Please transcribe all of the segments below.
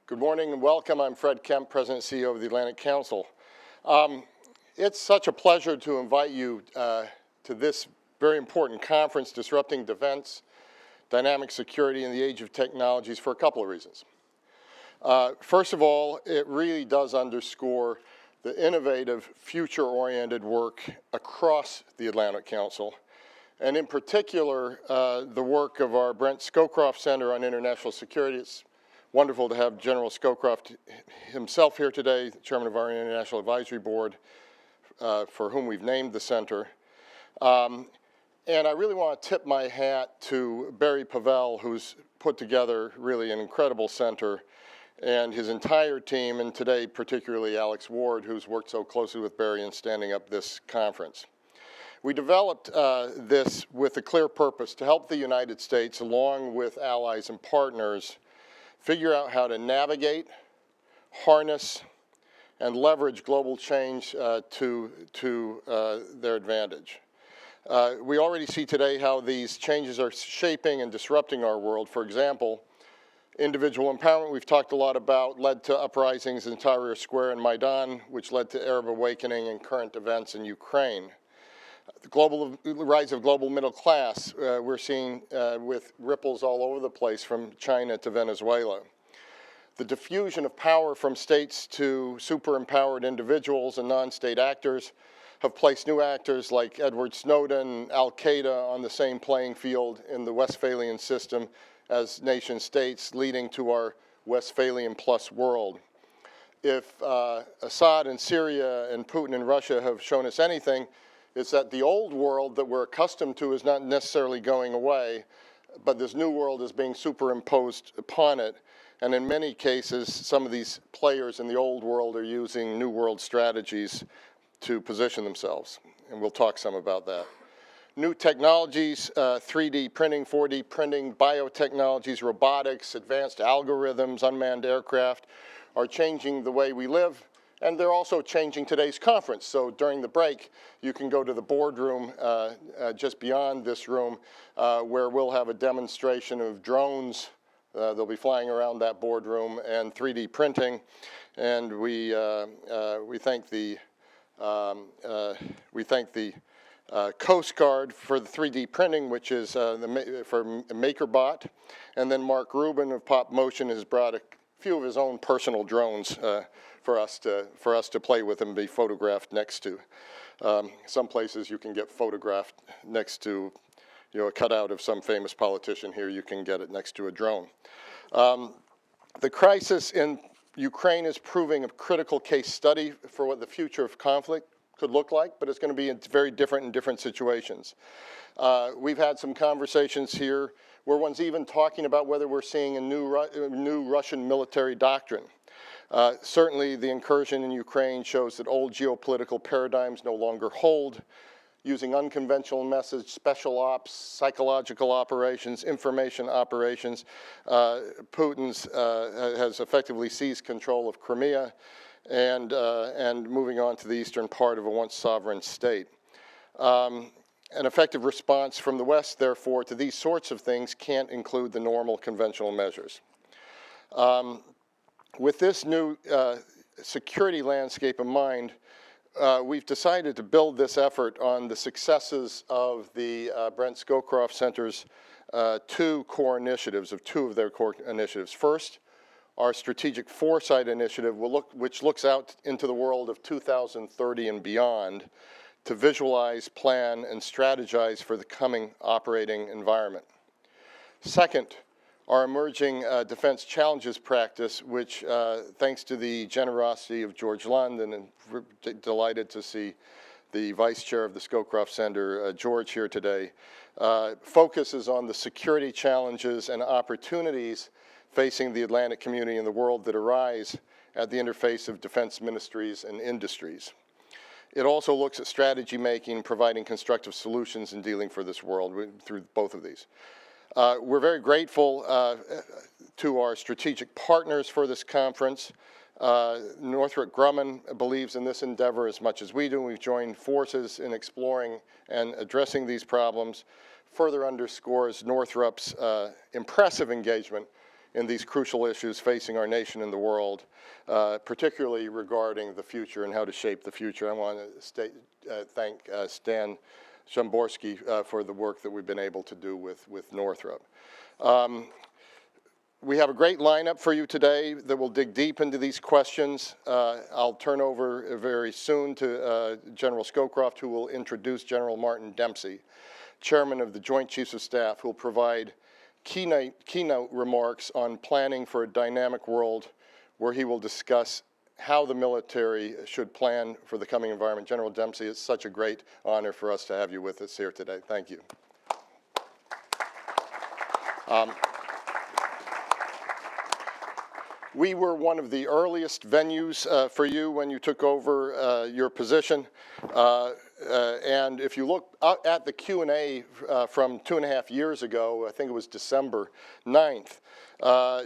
Good morning and welcome. I'm Fred Kemp, President and CEO of the Atlantic Council. It's such a pleasure to invite you to this very important conference, Disrupting Defense, Dynamic Security in the Age of Technologies, for a couple of reasons. First of all, it really does underscore the innovative, future-oriented work across the Atlantic Council, and in particular, the work of our Brent Scowcroft Center on International Security. It's wonderful to have General Scowcroft himself here today, the chairman of our International Advisory Board, for whom we've named the center. And I really want to tip my hat to Barry Pavel, who's put together really an incredible center, and his entire team, and today particularly Alex Ward, who's worked so closely with Barry in standing up this conference. We developed this with a clear purpose to help the United States, along with allies and partners, figure out how to navigate, harness, and leverage global change to their advantage. We already see today how these changes are shaping and disrupting our world. For example, individual empowerment, we've talked a lot about, led to uprisings in Tahrir Square and Maidan, which led to Arab awakening and current events in Ukraine. The rise of global middle class, we're seeing with ripples all over the place from China to Venezuela. The diffusion of power from states to super-empowered individuals and non-state actors have placed new actors like Edward Snowden, Al-Qaeda on the same playing field in the Westphalian system as nation states, leading to our Westphalian plus world. If Assad in Syria and Putin in Russia have shown us anything, it's that the old world that we're accustomed to is not necessarily going away, but this new world is being superimposed upon it. And in many cases, some of these players in the old world are using new world strategies to position themselves. And we'll talk some about that. New technologies, 3D printing, 4D printing, biotechnologies, robotics, advanced algorithms, unmanned aircraft are changing the way we live. And they're also changing today's conference. So during the break, you can go to the boardroom just beyond this room where we'll have a demonstration of drones. They'll be flying around that boardroom, and 3D printing. And we thank the Coast Guard for the 3D printing, which is for MakerBot. And then Mark Rubin of Pop Motion has brought a few of his own personal drones for us to play with and be photographed next to. Some places you can get photographed next to, a cutout of some famous politician. Here you can get it next to a drone. The crisis in Ukraine is proving a critical case study for what the future of conflict could look like, but it's going to be very different in different situations. We've had some conversations here where one's even talking about whether we're seeing a new Russian military doctrine. Certainly the incursion in Ukraine shows that old geopolitical paradigms no longer hold. Using unconventional methods, special ops, psychological operations, information operations, Putin has effectively seized control of Crimea and moving on to the eastern part of a once sovereign state. An effective response from the West, therefore, to these sorts of things can't include the normal conventional measures. With this new security landscape in mind, we've decided to build this effort on the successes of the Brent Scowcroft Center's two of their core initiatives. First, our Strategic Foresight Initiative, which looks out into the world of 2030 and beyond to visualize, plan, and strategize for the coming operating environment. Second, our Emerging Defense Challenges practice, which, thanks to the generosity of George London, and we're delighted to see the Vice Chair of the Scowcroft Center, George, here today, focuses on the security challenges and opportunities facing the Atlantic community and the world that arise at the interface of defense ministries and industries. It also looks at strategy making, providing constructive solutions in dealing for this world through both of these. We're very grateful to our strategic partners for this conference. Northrop Grumman believes in this endeavor as much as we do. We've joined forces in exploring and addressing these problems. Further underscores Northrop's impressive engagement in these crucial issues facing our nation and the world, particularly regarding the future and how to shape the future. I want to thank Stan Szymborski for the work that we've been able to do with Northrop. We have a great lineup for you today that will dig deep into these questions. I'll turn over very soon to General Scowcroft, who will introduce General Martin Dempsey, Chairman of the Joint Chiefs of Staff, who will provide keynote remarks on planning for a dynamic world, where he will discuss how the military should plan for the coming environment. General Dempsey, it's such a great honor for us to have you with us here today. Thank you. We were one of the earliest venues for you when you took over your position. And if you look at the Q&A from 2.5 years ago, I think it was December 9th,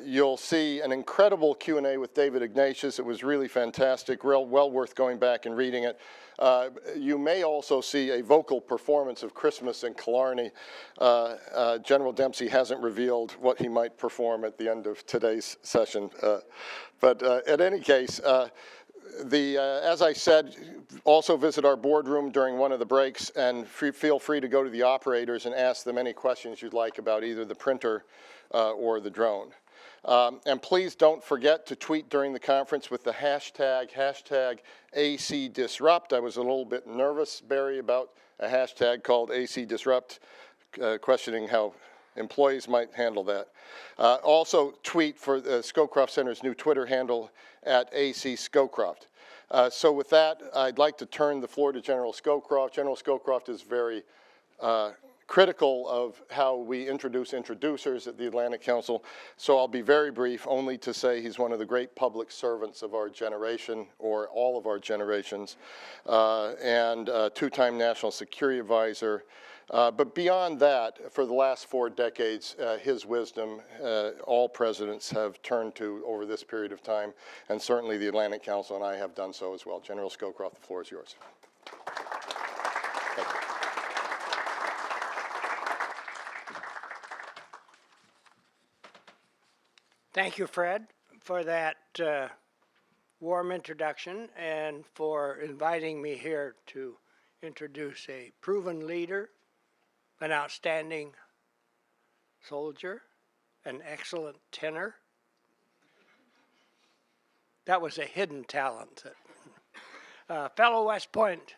you'll see an incredible Q&A with David Ignatius. It was really fantastic, well worth going back and reading it. You may also see a vocal performance of Christmas in Killarney. General Dempsey hasn't revealed what he might perform at the end of today's session. But in any case, as I said, also visit our boardroom during one of the breaks, and feel free to go to the operators and ask them any questions you'd like about either the printer or the drone. And please don't forget to tweet during the conference with the hashtag #ACDisrupt. I was a little bit nervous, Barry, about a hashtag called #ACDisrupt, questioning how employees might handle that. Also tweet for the Scowcroft Center's new Twitter handle @ACScowcroft. So with that, I'd like to turn the floor to General Scowcroft. General Scowcroft is very critical of how we introduce introducers at the Atlantic Council, so I'll be very brief, only to say he's one of the great public servants of our generation, or all of our generations, and two-time National Security Advisor. But beyond that, for the last 4 decades, his wisdom, all presidents have turned to over this period of time, and certainly the Atlantic Council and I have done so as well. General Scowcroft, the floor is yours. Thank you. Thank you, Fred, for that warm introduction and for inviting me here to introduce a proven leader, an outstanding soldier, an excellent tenor. That was a hidden talent. Fellow West Point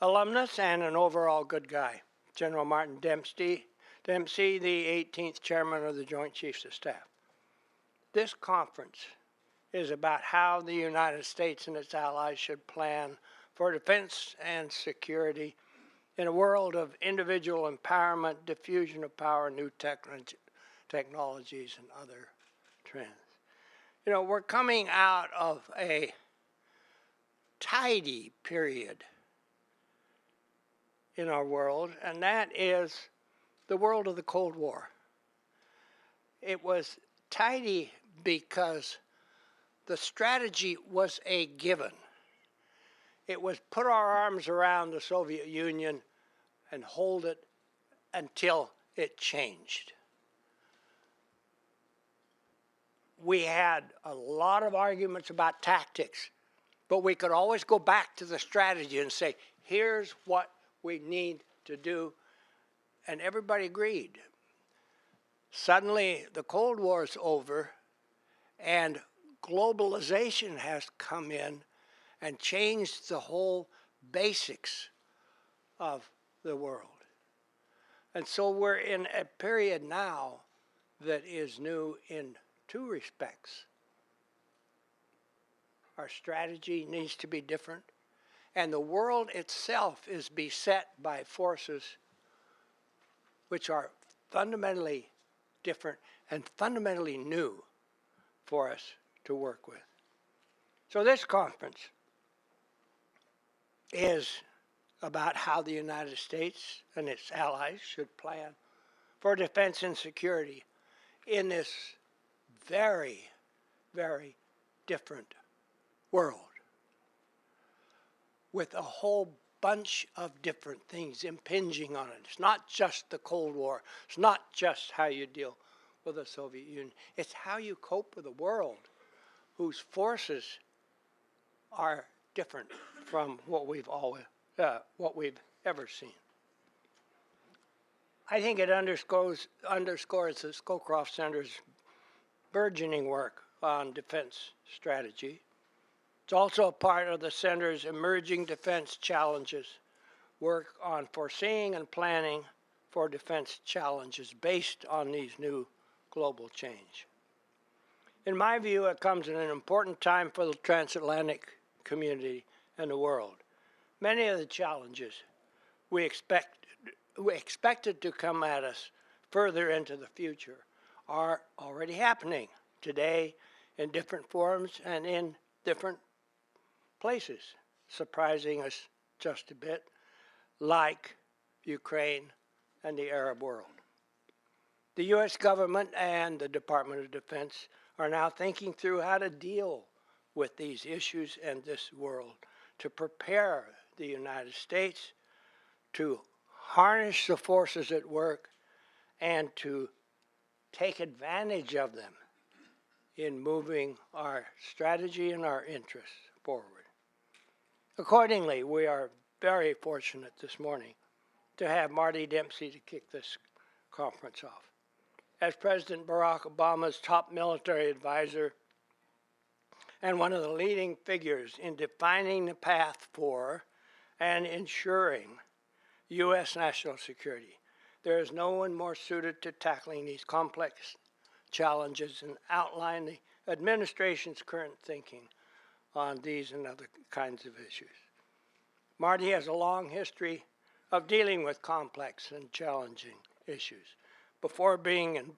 alumnus and an overall good guy, General Martin Dempsey, the 18th Chairman of the Joint Chiefs of Staff. This conference is about how the United States and its allies should plan for defense and security in a world of individual empowerment, diffusion of power, new technologies, and other trends. You know, we're coming out of a tidy period in our world, and that is the world of the Cold War. It was tidy because the strategy was a given. It was put our arms around the Soviet Union and hold it until it changed. We had a lot of arguments about tactics, but we could always go back to the strategy and say, here's what we need to do, and everybody agreed. Suddenly, the Cold War is over, and globalization has come in and changed the whole basics of the world. And so we're in a period now that is new in 2 respects. Our strategy needs to be different, and the world itself is beset by forces which are fundamentally different and fundamentally new for us to work with. So this conference is about how the United States and its allies should plan for defense and security in this very, very different world, with a whole bunch of different things impinging on it. It's not just the Cold War. It's not just how you deal with the Soviet Union. It's how you cope with a world whose forces are different from what we've ever seen. I think it underscores the Scowcroft Center's burgeoning work on defense strategy. It's also a part of the Center's emerging defense challenges work on foreseeing and planning for defense challenges based on these new global change. In my view, it comes at an important time for the transatlantic community and the world. Many of the challenges we expected to come at us further into the future are already happening today in different forms and in different places, surprising us just a bit, like Ukraine and the Arab world. The U.S. government and the Department of Defense are now thinking through how to deal with these issues and this world to prepare the United States to harness the forces at work and to take advantage of them in moving our strategy and our interests forward. Accordingly, we are very fortunate this morning to have Marty Dempsey to kick this conference off. As President Barack Obama's top military advisor and one of the leading figures in defining the path for and ensuring U.S. national security, there is no one more suited to tackling these complex challenges and outline the administration's current thinking on these and other kinds of issues. Marty has a long history of dealing with complex and challenging issues. Before being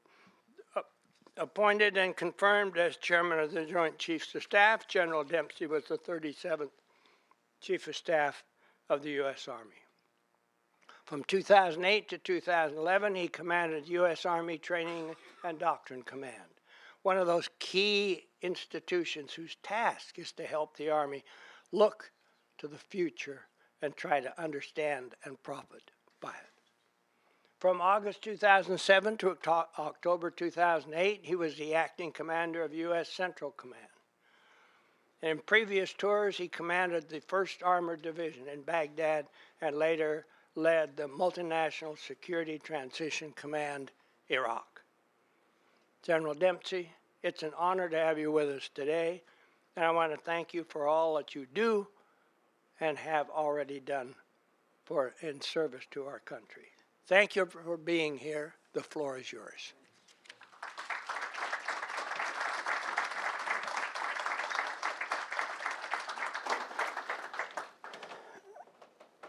appointed and confirmed as chairman of the Joint Chiefs of Staff, General Dempsey was the 37th Chief of Staff of the U.S. Army. From 2008 to 2011, he commanded U.S. Army Training and Doctrine Command, one of those key institutions whose task is to help the Army look to the future and try to understand and profit by it. From August 2007 to October 2008, he was the acting commander of U.S. Central Command. In previous tours, he commanded the 1st Armored Division in Baghdad and later led the Multinational Security Transition Command, Iraq. General Dempsey, it's an honor to have you with us today, and I want to thank you for all that you do and have already done in service to our country. Thank you for being here. The floor is yours.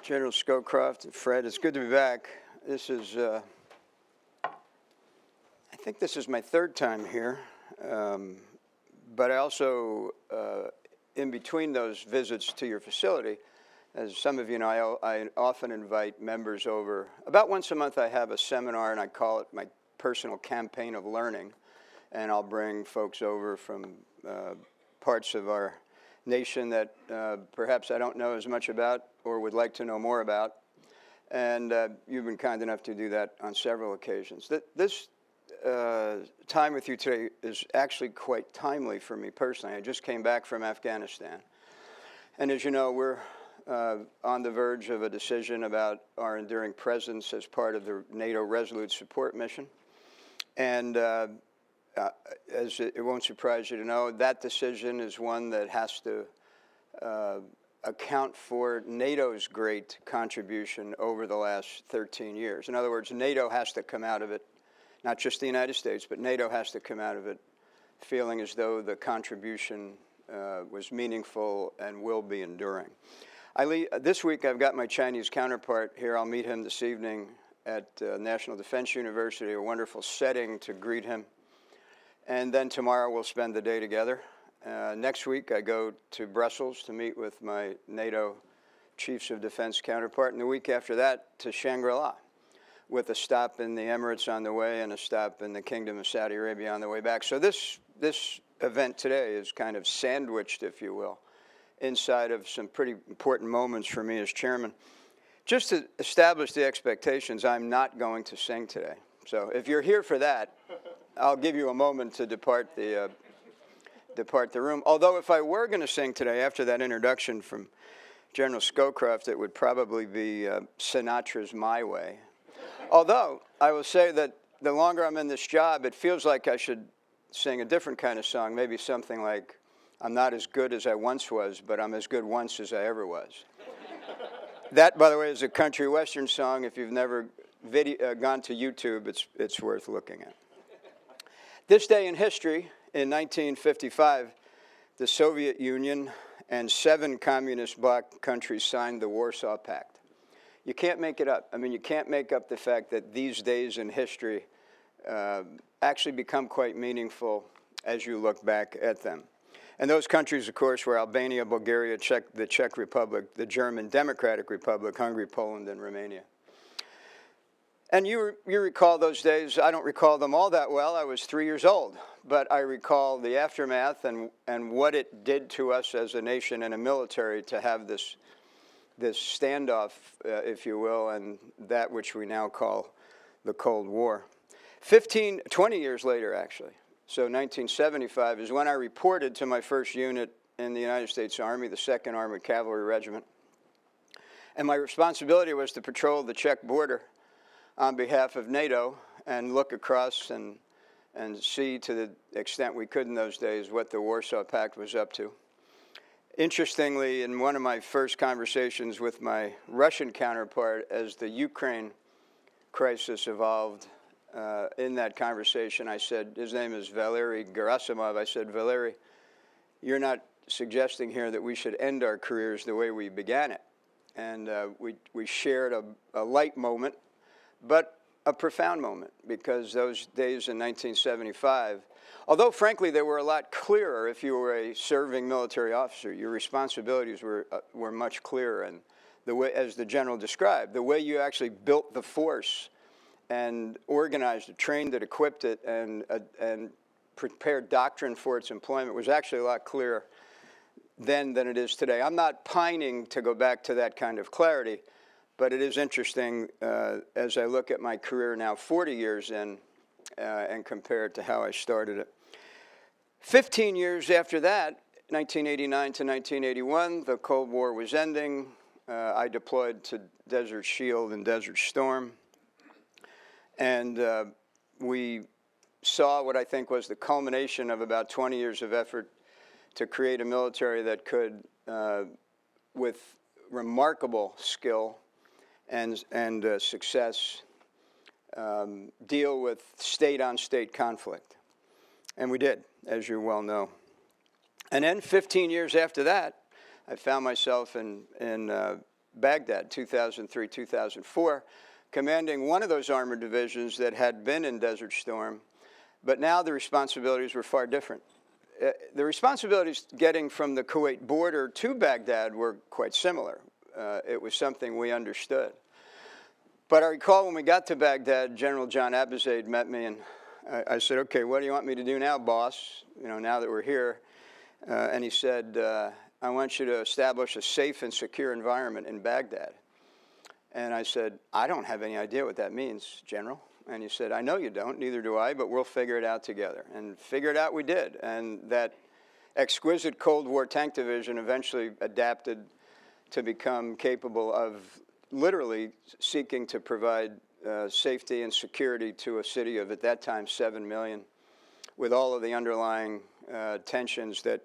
General Scowcroft and Fred, it's good to be back. This is, I think this is my 3rd time here, but I also, in between those visits to your facility, as some of you know, I often invite members over. About once a month I have a seminar, and I call it my personal campaign of learning, and I'll bring folks over from parts of our nation that perhaps I don't know as much about or would like to know more about, and you've been kind enough to do that on several occasions. This time with you today is actually quite timely for me personally. I just came back from Afghanistan, and as you know, we're on the verge of a decision about our enduring presence as part of the NATO Resolute Support Mission, and as it won't surprise you to know, that decision is one that has to account for NATO's great contribution over the last 13 years. In other words, NATO has to come out of it, not just the United States, but NATO has to come out of it feeling as though the contribution was meaningful and will be enduring. This week I've got my Chinese counterpart here. I'll meet him this evening at National Defense University, a wonderful setting to greet him. And then tomorrow we'll spend the day together. Next week I go to Brussels to meet with my NATO Chiefs of Defense counterpart, and the week after that to Shangri-La, with a stop in the Emirates on the way and a stop in the Kingdom of Saudi Arabia on the way back. So this event today is kind of sandwiched, if you will, inside of some pretty important moments for me as chairman. Just to establish the expectations, I'm not going to sing today. So if you're here for that, I'll give you a moment to depart the room. Although if I were going to sing today, after that introduction from General Scowcroft, it would probably be Sinatra's My Way. Although I will say that the longer I'm in this job, it feels like I should sing a different kind of song, maybe something like, I'm not as good as I once was, but I'm as good once as I ever was. That, by the way, is a country western song. If you've never gone to YouTube, it's worth looking at. This day in history, in 1955, the Soviet Union and 7 communist bloc countries signed the Warsaw Pact. You can't make it up. I mean, you can't make up the fact that these days in history actually become quite meaningful as you look back at them. And those countries, of course, were Albania, Bulgaria, the Czech Republic, the German Democratic Republic, Hungary, Poland, and Romania. And you recall those days. I don't recall them all that well. I was 3 years old. But I recall the aftermath and what it did to us as a nation and a military to have this standoff, if you will, and that which we now call the Cold War. 20 years later, actually, so 1975 is when I reported to my first unit in the United States Army, the 2nd Armored Cavalry Regiment. And my responsibility was to patrol the Czech border on behalf of NATO and look across and see, to the extent we could in those days, what the Warsaw Pact was up to. Interestingly, in one of my first conversations with my Russian counterpart as the Ukraine crisis evolved, in that conversation, I said, his name is Valery Gerasimov, I said, Valery, you're not suggesting here that we should end our careers the way we began it. And we shared a light moment, but a profound moment, because those days in 1975, although frankly they were a lot clearer if you were a serving military officer, your responsibilities were much clearer. And the way, as the general described, the way you actually built the force and organized it, trained it, equipped it, and prepared doctrine for its employment was actually a lot clearer then than it is today. I'm not pining to go back to that kind of clarity, but it is interesting as I look at my career now 40 years in and compare it to how I started it. 15 years after that, 1989 to 1981, the Cold War was ending. I deployed to Desert Shield and Desert Storm. And we saw what I think was the culmination of about 20 years of effort to create a military that could, with remarkable skill and success, deal with state-on-state conflict. And we did, as you well know. And then 15 years after that, I found myself in Baghdad, 2003, 2004, commanding one of those armored divisions that had been in Desert Storm, but now the responsibilities were far different. The responsibilities getting from the Kuwait border to Baghdad were quite similar. It was something we understood. But I recall when we got to Baghdad, General John Abizaid met me, and I said, okay, what do you want me to do now, boss, now that we're here? And he said, I want you to establish a safe and secure environment in Baghdad. And I said, I don't have any idea what that means, General. And he said, I know you don't, neither do I, but we'll figure it out together. And figure it out we did. And that exquisite Cold War tank division eventually adapted to become capable of literally seeking to provide safety and security to a city of, at that time, 7 million, with all of the underlying tensions that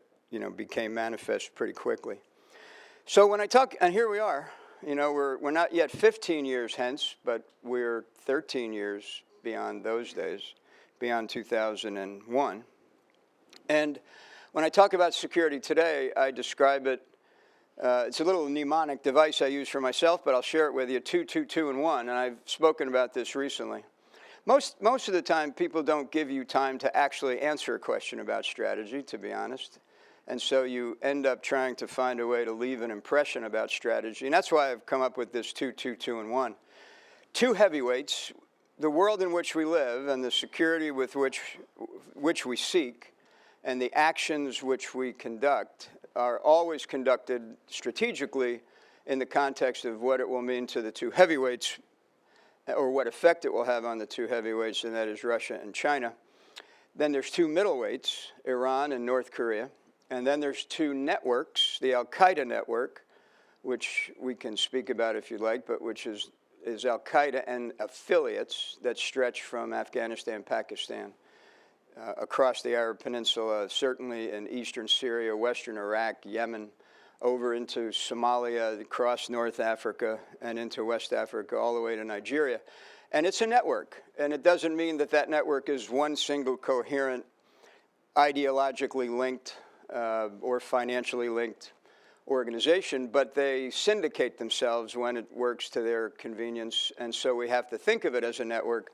became manifest pretty quickly. So when I talk, and here we are, we're not yet 15 years hence, but we're 13 years beyond those days, beyond 2001. And when I talk about security today, I describe it, it's a little mnemonic device I use for myself, but I'll share it with you, 2, 2, 2, and 1, and I've spoken about this recently. Most of the time, people don't give you time to actually answer a question about strategy, to be honest. And so you end up trying to find a way to leave an impression about strategy. And that's why I've come up with this 2, 2, 2, and 1. Two heavyweights, the world in which we live and the security with which we seek and the actions which we conduct are always conducted strategically in the context of what it will mean to the two heavyweights or what effect it will have on the two heavyweights, and that is Russia and China. Then there's two middleweights, Iran and North Korea. And then there's two networks, the Al-Qaeda network, which we can speak about if you like, but which is Al-Qaeda and affiliates that stretch from Afghanistan, Pakistan, across the Arab Peninsula, certainly in eastern Syria, western Iraq, Yemen, over into Somalia, across North Africa, and into West Africa, all the way to Nigeria. And it's a network, and it doesn't mean that that network is one single coherent, ideologically linked or financially linked organization, but they syndicate themselves when it works to their convenience, and so we have to think of it as a network.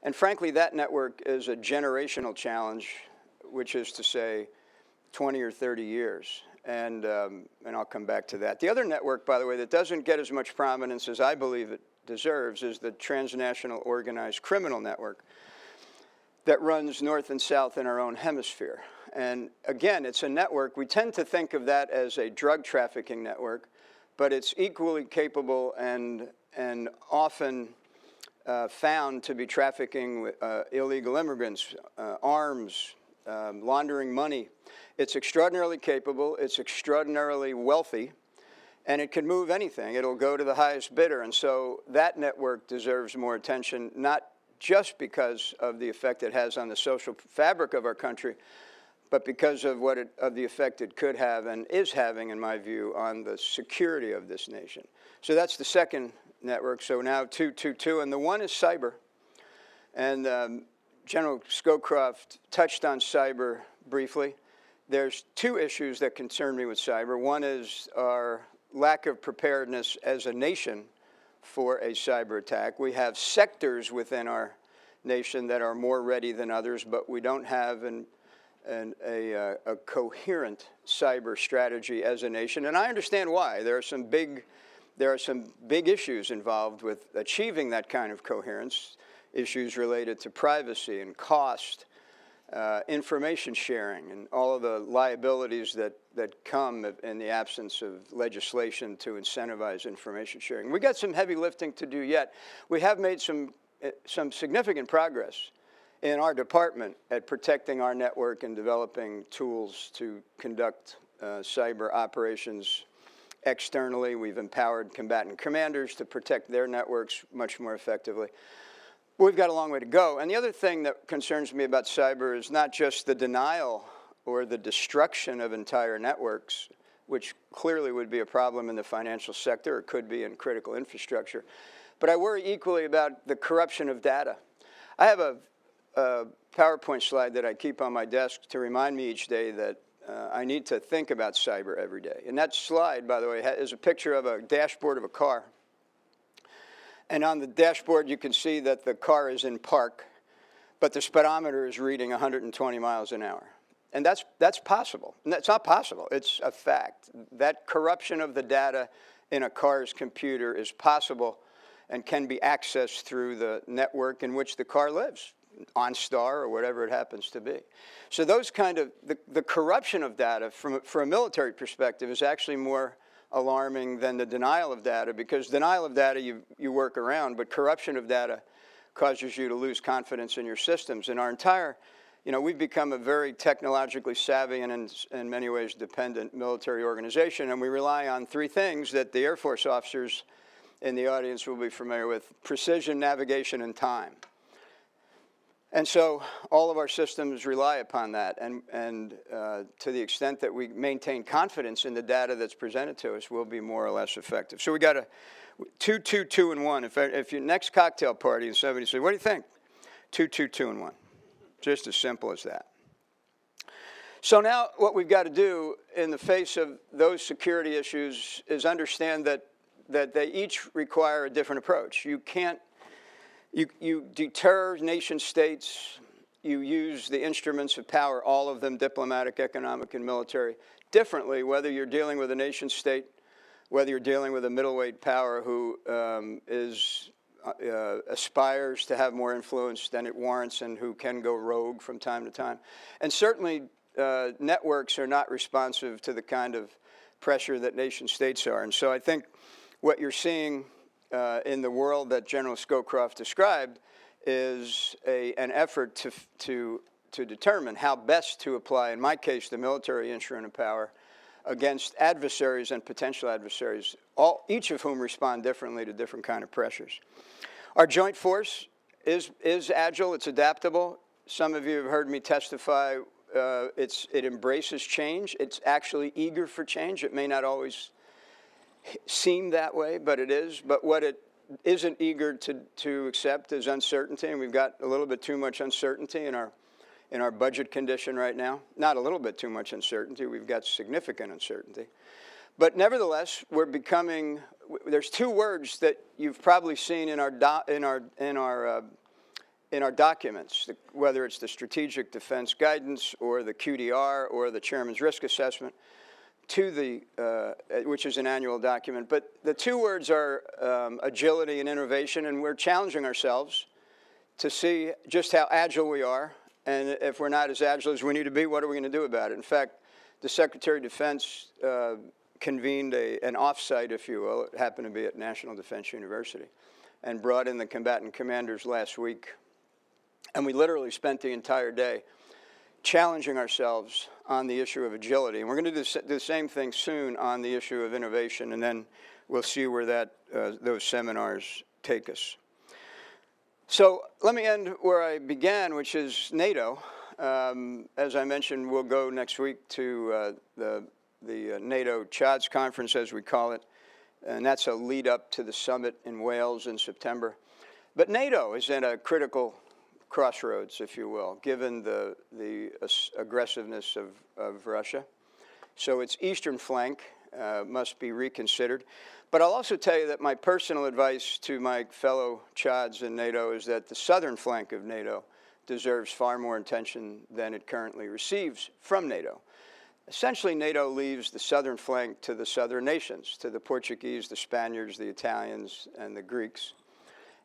And frankly, that network is a generational challenge, which is to say 20 or 30 years, and I'll come back to that. The other network, by the way, that doesn't get as much prominence as I believe it deserves is the transnational organized criminal network that runs north and south in our own hemisphere. And again, it's a network. We tend to think of that as a drug trafficking network, but it's equally capable and often found to be trafficking with, illegal immigrants, arms, laundering money. It's extraordinarily capable. It's extraordinarily wealthy. And it can move anything. It'll go to the highest bidder. And so that network deserves more attention, not just because of the effect it has on the social fabric of our country, but because of the effect it could have and is having, in my view, on the security of this nation. So that's the second network. So now 222, and the one is cyber. And General Scowcroft touched on cyber briefly. There's two issues that concern me with cyber. One is our lack of preparedness as a nation for a cyber attack. We have sectors within our nation that are more ready than others, but we don't have a coherent cyber strategy as a nation. And I understand why. There are some big issues involved with achieving that kind of coherence, issues related to privacy and cost, information sharing, and all of the liabilities that come in the absence of legislation to incentivize information sharing. We got some heavy lifting to do yet. We have made some significant progress in our department at protecting our network and developing tools to conduct cyber operations externally. We've empowered combatant commanders to protect their networks much more effectively. We've got a long way to go. And the other thing that concerns me about cyber is not just the denial or the destruction of entire networks, which clearly would be a problem in the financial sector or could be in critical infrastructure, but I worry equally about the corruption of data. I have a PowerPoint slide that I keep on my desk to remind me each day that I need to think about cyber every day. And that slide, by the way, is a picture of a dashboard of a car. And on the dashboard, you can see that the car is in park, but the speedometer is reading 120 miles an hour. And that's possible. And that's not possible. It's a fact. That corruption of the data in a car's computer is possible and can be accessed through the network in which the car lives, OnStar or whatever it happens to be. So those kind of, the corruption of data from a military perspective is actually more alarming than the denial of data, because denial of data you work around, but corruption of data causes you to lose confidence in your systems. And our entire, we've become a very technologically savvy and in many ways dependent military organization, and we rely on three things that the Air Force officers in the audience will be familiar with: precision, navigation, and time. And so all of our systems rely upon that, and to the extent that we maintain confidence in the data that's presented to us, we'll be more or less effective. So we got a 2, 2, 2, and 1. If your next cocktail party in 70 say, what do you think? 2, 2, 2, and 1. Just as simple as that. So now what we've got to do in the face of those security issues is understand that they each require a different approach. You can't You deter nation states, you use the instruments of power, all of them, diplomatic, economic, and military, differently, whether you're dealing with a nation state, whether you're dealing with a middleweight power who aspires to have more influence than it warrants and who can go rogue from time to time. And certainly networks are not responsive to the kind of pressure that nation states are. And so I think what you're seeing in the world that General Scowcroft described is an effort to to determine how best to apply, in my case, the military instrument of power against adversaries and potential adversaries, each of whom respond differently to different kind of pressures. Our joint force is agile, it's adaptable. Some of you have heard me testify, it embraces change. It's actually eager for change. It may not always seem that way, but it is. But what it isn't eager to accept is uncertainty, and we've got a little bit too much uncertainty in our budget condition right now. Not a little bit too much uncertainty. We've got significant uncertainty. But nevertheless, we're becoming. There's two words that you've probably seen in our documents, whether it's the Strategic Defense Guidance or the QDR or the Chairman's Risk Assessment, which is an annual document. But the two words are agility and innovation, and we're challenging ourselves to see just how agile we are. And if we're not as agile as we need to be, what are we going to do about it? In fact, the Secretary of Defense convened an offsite, if you will. It happened to be at National Defense University, and brought in the combatant commanders last week. And we literally spent the entire day challenging ourselves on the issue of agility. And we're going to do the same thing soon on the issue of innovation, and then we'll see where those seminars take us. So let me end where I began, which is NATO. As I mentioned, we'll go next week to the NATO CHODS conference, as we call it, and that's a lead up to the summit in Wales in September. But NATO is in a critical crossroads, if you will, given the aggressiveness of Russia. So its eastern flank must be reconsidered. But I'll also tell you that my personal advice to my fellow CHODs in NATO is that the southern flank of NATO deserves far more attention than it currently receives from NATO. Essentially, NATO leaves the southern flank to the southern nations, to the Portuguese, the Spaniards, the Italians, and the Greeks.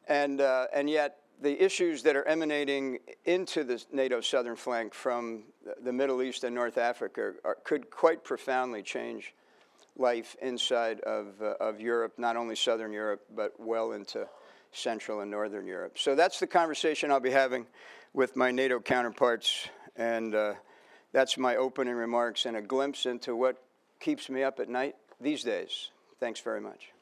And yet, the issues that are emanating into the NATO southern flank from the Middle East and North Africa could quite profoundly change life inside of Europe, not only Southern Europe, but well into Central and Northern Europe. So that's the conversation I'll be having with my NATO counterparts, and that's my opening remarks and a glimpse into what keeps me up at night these days. Thanks very much.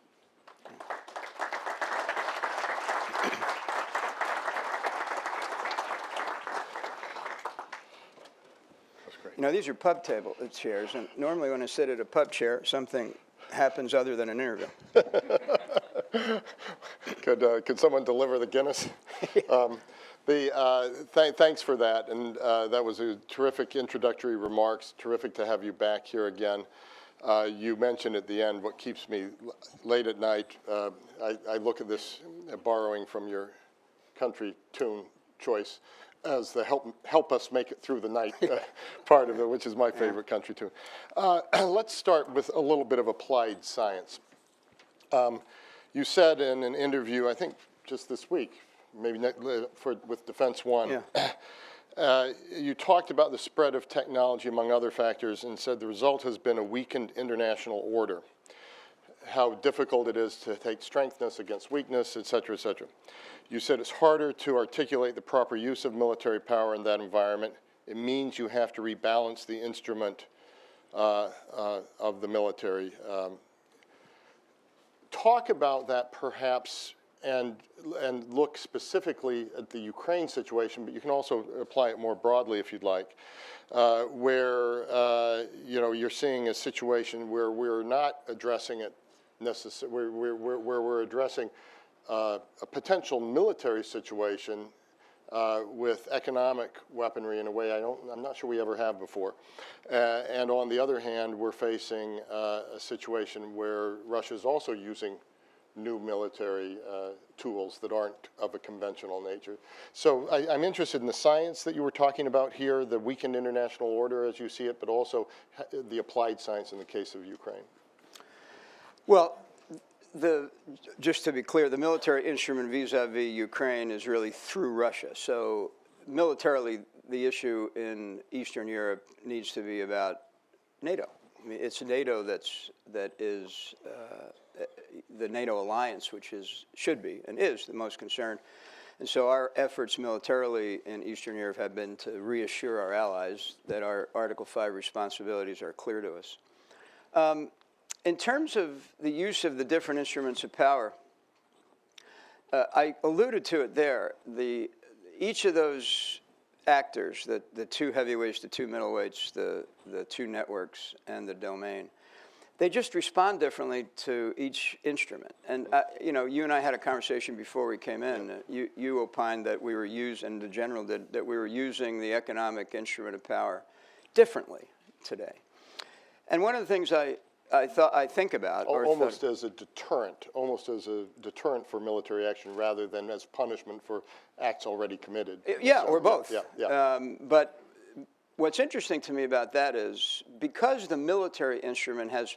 You know, these are pub table chairs, and normally when I sit at a pub chair, something happens other than an interview. Could someone deliver the Guinness? Thanks for that, and that was a terrific introductory remarks. Terrific to have you back here again. You mentioned at the end what keeps me late at night. I look at this, borrowing from your country tune choice, as the help us make it through the night part of it, which is my favorite country tune. Let's start with a little bit of applied science. You said in an interview, I think just this week, maybe with Defense One, you talked about the spread of technology among other factors and said the result has been a weakened international order, how difficult it is to take strengthness against weakness, et cetera, et cetera. You said it's harder to articulate the proper use of military power in that environment. It means you have to rebalance the instrument of the military. Talk about that perhaps, and look specifically at the Ukraine situation, but you can also apply it more broadly if you'd like, where you're seeing a situation where we're not addressing it necessarily, where we're addressing a potential military situation with economic weaponry in a way I'm not sure we ever have before. And on the other hand, we're facing a situation where Russia is also using new military tools that aren't of a conventional nature. So I'm interested in the science that you were talking about here, the weakened international order as you see it, but also the applied science in the case of Ukraine. Well, just to be clear, the military instrument vis-a-vis Ukraine is really through Russia. So militarily, the issue in Eastern Europe needs to be about NATO. I mean, it's NATO that is the NATO alliance, which should be and is the most concerned. And so our efforts militarily in Eastern Europe have been to reassure our allies that our Article 5 responsibilities are clear to us. In terms of the use of the different instruments of power, I alluded to it there. Each of those actors, the two heavyweights, the two middleweights, the two networks, and the domain, they just respond differently to each instrument. And you know, you and I had a conversation before we came in. You opined that we were using, and the general did, that we were using the economic instrument of power differently today. And one of the things I think about, almost as a deterrent for military action rather than as punishment for acts already committed. Yeah, so, or both. Yeah. But what's interesting to me about that is because the military instrument has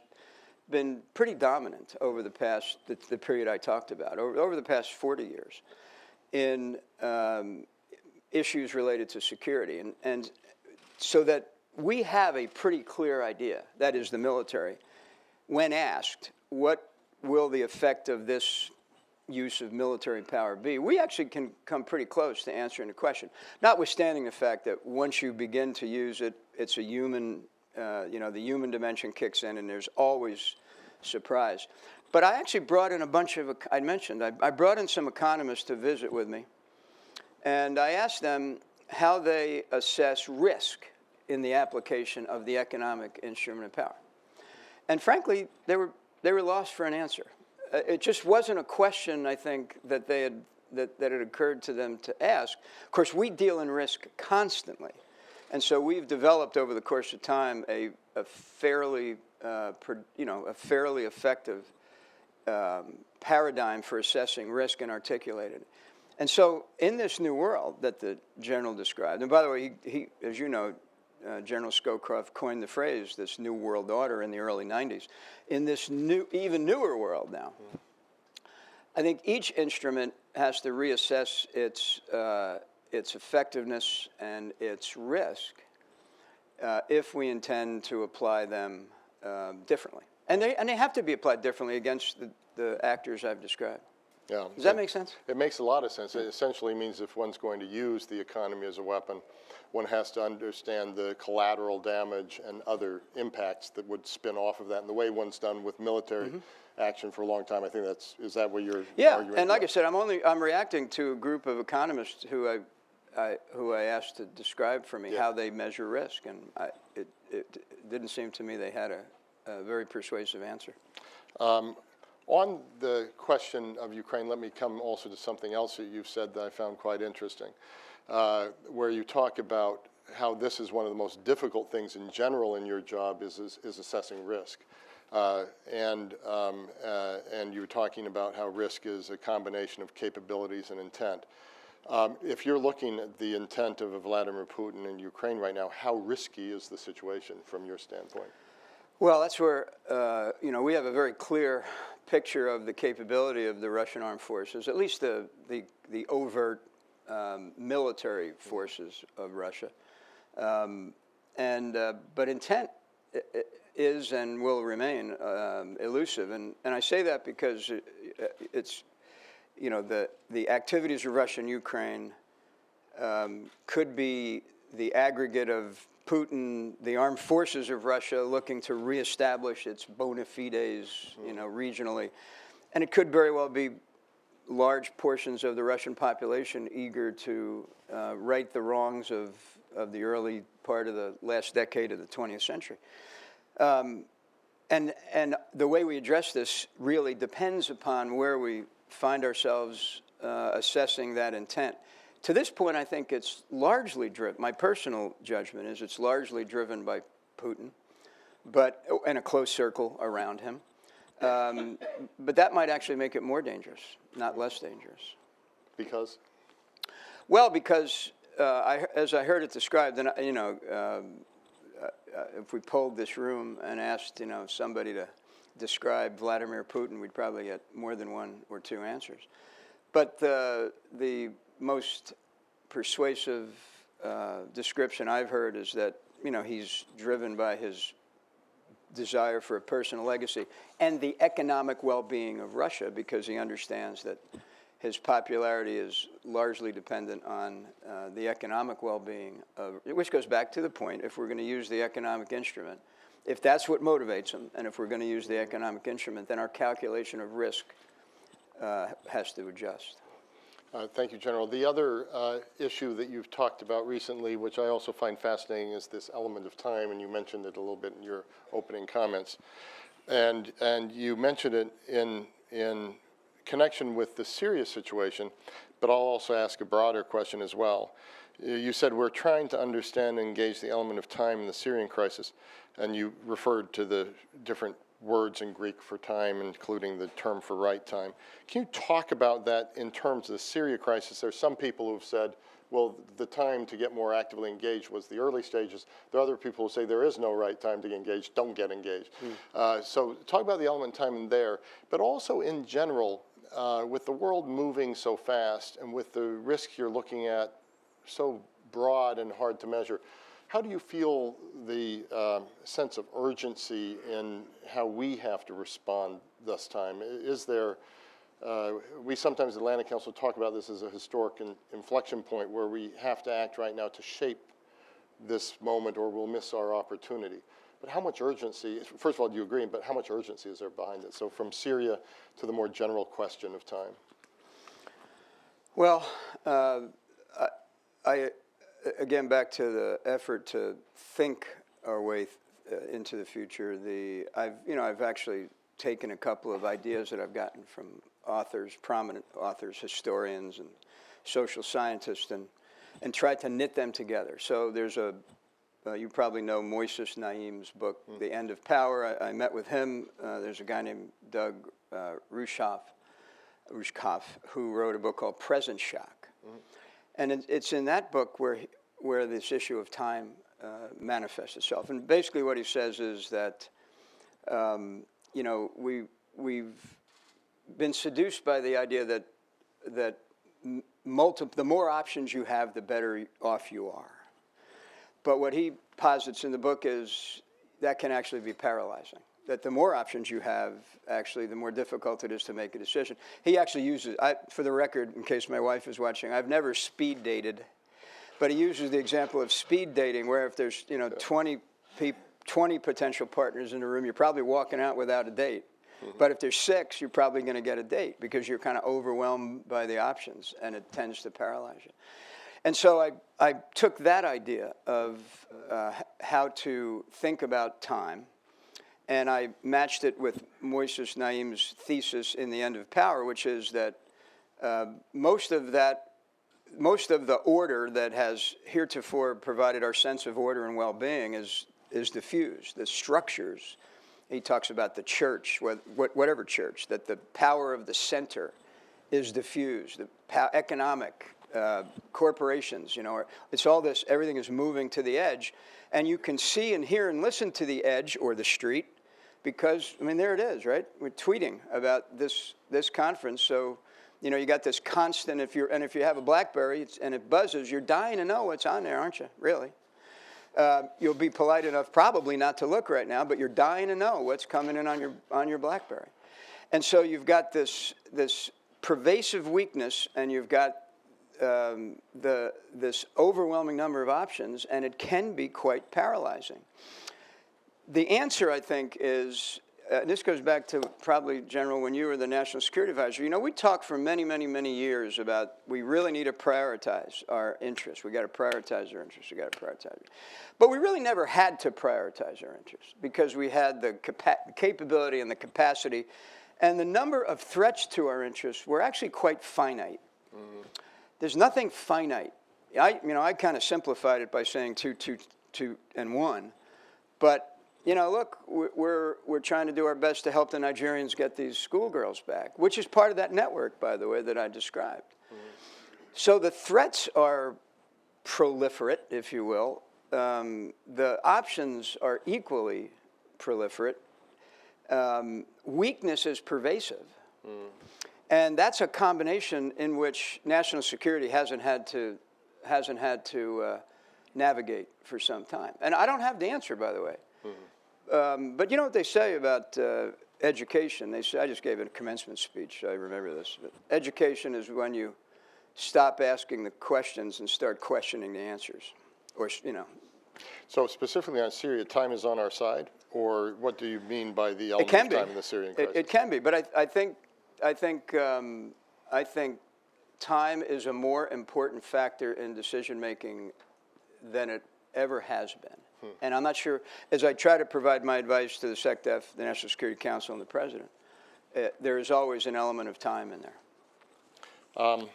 been pretty dominant over the past, the period I talked about, over the past 40 years in issues related to security. And so that we have a pretty clear idea, that is the military, when asked, what will the effect of this use of military power be? We actually can come pretty close to answering the question, notwithstanding the fact that once you begin to use it, it's a human, you know, the human dimension kicks in and there's always surprise. But I actually brought in a bunch of, I brought in some economists to visit with me, and I asked them how they assess risk in the application of the economic instrument of power. And frankly, they were lost for an answer. It just wasn't a question, I think, that they had that it occurred to them to ask. Of course, we deal in risk constantly, and so we've developed over the course of time a fairly effective paradigm for assessing risk and articulated. And so, in this new world that the general described, and by the way, he as you know, General Scowcroft coined the phrase, this new world order, in the early 90s. In this new, even newer world now, I think each instrument has to reassess its effectiveness and its risk if we intend to apply them differently. And they have to be applied differently against the actors I've described. Yeah. Does that make sense? It makes a lot of sense. It essentially means if one's going to use the economy as a weapon, one has to understand the collateral damage and other impacts that would spin off of that. And the way one's done with military action for a long time, I think is that what you're arguing? And like I said, I'm reacting to a group of economists who I asked to describe for me how they measure risk, and it didn't seem to me they had a very persuasive answer. On the question of Ukraine, let me come also to something else that you've said that I found quite interesting, where you talk about how this is one of the most difficult things in general in your job is assessing risk. And you were talking about how risk is a combination of capabilities and intent. If you're looking at the intent of Vladimir Putin in Ukraine right now, how risky is the situation from your standpoint? Well, that's where, we have a very clear picture of the capability of the Russian armed forces, at least the overt military forces of Russia. But intent is and will remain elusive. And I say that because it's, the activities of Russia and Ukraine could be the aggregate of Putin, the armed forces of Russia, looking to reestablish its bona fides, regionally. And it could very well be large portions of the Russian population eager to right the wrongs of the early part of the last decade of the 20th century. And the way we address this really depends upon where we find ourselves assessing that intent. To this point, I think it's largely driven, my personal judgment is it's largely driven by Putin, and a close circle around him. But that might actually make it more dangerous, not less dangerous. Because? Well, because as I heard it described, and if we polled this room and asked, somebody to describe Vladimir Putin, we'd probably get more than one or two answers. But the most persuasive description I've heard is that, he's driven by his desire for a personal legacy and the economic well-being of Russia, because he understands that his popularity is largely dependent on the economic well-being which goes back to the point, if we're going to use the economic instrument, if that's what motivates him, and if we're going to use the economic instrument, then our calculation of risk has to adjust. Thank you, General. The other issue that you've talked about recently, which I also find fascinating, is this element of time, and you mentioned it a little bit in your opening comments. And you mentioned it in connection with the Syria situation, but I'll also ask a broader question as well. You said we're trying to understand and engage the element of time in the Syrian crisis, and you referred to the different words in Greek for time, including the term for right time. Can you talk about that in terms of the Syria crisis? There's some people who have said, well, the time to get more actively engaged was the early stages. There are other people who say there is no right time to get engaged, don't get engaged. So talk about the element of time in there, but also in general, with the world moving so fast and with the risk you're looking at so broad and hard to measure, how do you feel the sense of urgency in how we have to respond this time? Is there, we sometimes at Atlantic Council talk about this as a historic inflection point where we have to act right now to shape this moment or we'll miss our opportunity. But how much urgency, first of all, do you agree, but how much urgency is there behind it? So from Syria to the more general question of time. Well, again, back to the effort to think our way into the future. I've actually taken a couple of ideas that I've gotten from authors, prominent authors, historians, and social scientists, and tried to knit them together. So there's you probably know Moises Naim's book, The End of Power. I met with him. There's a guy named Doug Rushkoff, who wrote a book called Present Shock. And it's in that book where this issue of time manifests itself. And basically what he says is that, we've been seduced by the idea that the more options you have, the better off you are. But what he posits in the book is that can actually be paralyzing. That the more options you have, actually, the more difficult it is to make a decision. He actually uses, for the record, in case my wife is watching, I've never speed dated, but he uses the example of speed dating, where if there's 20 potential partners in the room, you're probably walking out without a date. But if there's 6, you're probably going to get a date because you're kind of overwhelmed by the options, and it tends to paralyze you. And so I took that idea of how to think about time, and I matched it with Moises Naim's thesis in The End of Power, which is that most of the order that has heretofore provided our sense of order and well-being is diffused. The structures, he talks about the church, whatever church, that the power of the center is diffused. The economic corporations, it's all this, everything is moving to the edge, and you can see and hear and listen to the edge or the street because, there it is, right? We're tweeting about this conference, so, you got this constant, if you have a BlackBerry and it buzzes, you're dying to know what's on there, aren't you? Really? You'll be polite enough probably not to look right now, but you're dying to know what's coming in on your BlackBerry. And so you've got this pervasive weakness, and you've got this overwhelming number of options, and it can be quite paralyzing. The answer, I think, is, this goes back to probably, General, when you were the National Security Advisor. We talked for many, many, many years about we really need to prioritize our interests. We got to prioritize our interests. We got to prioritize it. But we really never had to prioritize our interests because we had the capability and the capacity, and the number of threats to our interests were actually quite finite. There's nothing finite. I kind of simplified it by saying 2, and 1, but look, we're trying to do our best to help the Nigerians get these schoolgirls back, which is part of that network, by the way, that I described. So the threats are proliferate, if you will. The options are equally proliferate. Weakness is pervasive. And that's a combination in which national security hasn't had to navigate for some time. And I don't have the answer, by the way. But you know what they say about education, they say, I just gave a commencement speech, I remember this, but education is when you stop asking the questions and start questioning the answers, or, you know. So specifically on Syria, time is on our side, or what do you mean by the It element can of be. time in the Syrian crisis? It can be, but I think time is a more important factor in decision making than it ever has been. And I'm not sure, as I try to provide my advice to the SecDef, the National Security Council, and the President, there is always an element of time in there. I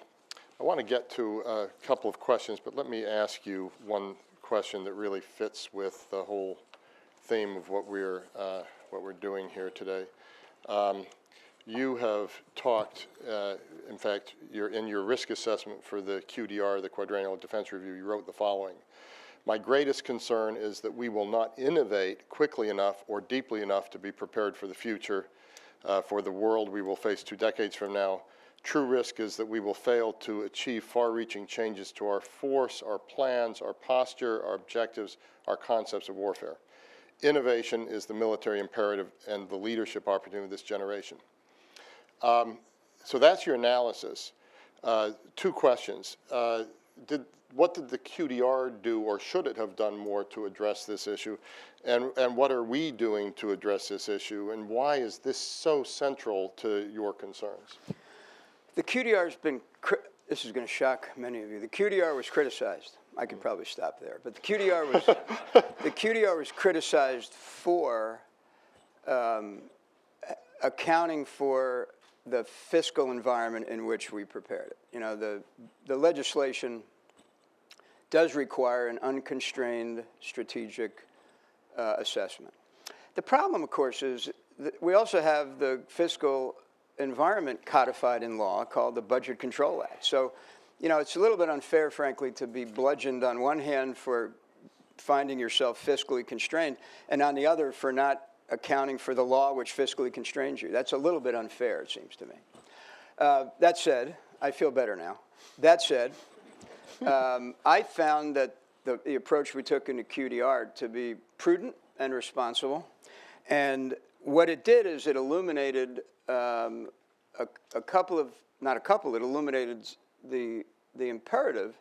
want to get to a couple of questions, but let me ask you one question that really fits with the whole theme of what we're doing here today. You have talked, in fact, in your risk assessment for the QDR, the Quadrennial Defense Review, you wrote the following: my greatest concern is that we will not innovate quickly enough or deeply enough to be prepared for the future, for the world we will face 2 decades from now. True risk is that we will fail to achieve far-reaching changes to our force, our plans, our posture, our objectives, our concepts of warfare. Innovation is the military imperative and the leadership opportunity of this generation. So that's your analysis. 2 questions. What did the QDR do, or should it have done more to address this issue? And what are we doing to address this issue? And why is this so central to your concerns? The QDR has been, this is going to shock many of you, the QDR was criticized. I could probably stop there. But the QDR was criticized for accounting for the fiscal environment in which we prepared it. You know, the legislation does require an unconstrained strategic assessment. The problem, of course, is that we also have the fiscal environment codified in law called the Budget Control Act. So, you know, it's a little bit unfair, frankly, to be bludgeoned on one hand for finding yourself fiscally constrained, and on the other for not accounting for the law which fiscally constrains you. That's a little bit unfair, it seems to me. That said, I feel better now. That said, I found that the approach we took in the QDR to be prudent and responsible, and what it did is it illuminated it illuminated the imperative